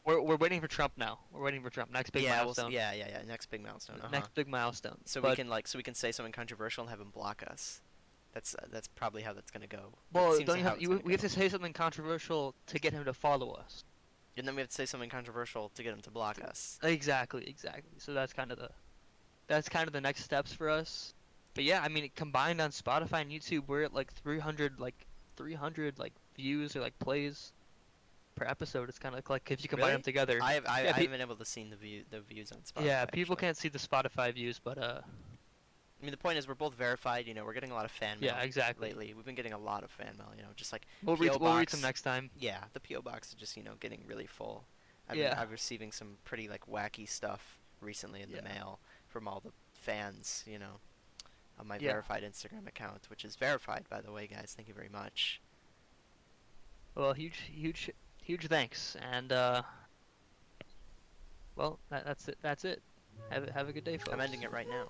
S2: We're waiting for Trump now. We're waiting for Trump. Next big
S1: Yeah,
S2: milestone.
S1: yeah. Next big milestone.
S2: Next big milestone.
S1: So
S2: But,
S1: we can say something controversial and have him block us. That's probably how that's gonna go.
S2: well,
S1: It seems
S2: don't
S1: like
S2: you
S1: how
S2: have
S1: it's
S2: you?
S1: gonna
S2: We have
S1: go.
S2: to say something controversial to get him to follow us.
S1: And then we have to say something controversial to get him to block us.
S2: Exactly. So that's kind of the next steps for us. But yeah, I mean, combined on Spotify and YouTube, we're at like 300 views or like plays per episode. It's kind of like if you combine
S1: Really?
S2: them together.
S1: I
S2: Yeah,
S1: haven't been able to see the views on Spotify.
S2: Yeah, people
S1: actually.
S2: can't see the Spotify views, but
S1: I mean, the point is we're both verified. We're getting a lot of fan mail
S2: yeah, exactly.
S1: lately. We've been getting a lot of fan mail. Just like
S2: We'll
S1: PO
S2: read
S1: box.
S2: some next time.
S1: Yeah, the PO box is just getting really full.
S2: Yeah.
S1: I've receiving some pretty like wacky stuff recently in the
S2: Yeah.
S1: mail from all the fans, on my
S2: Yeah.
S1: verified Instagram account, which is verified by the way, guys. Thank you very much.
S2: Well, huge thanks. And well, that's it. That's it. Have a good day,
S1: I'm ending
S2: folks.
S1: it right now.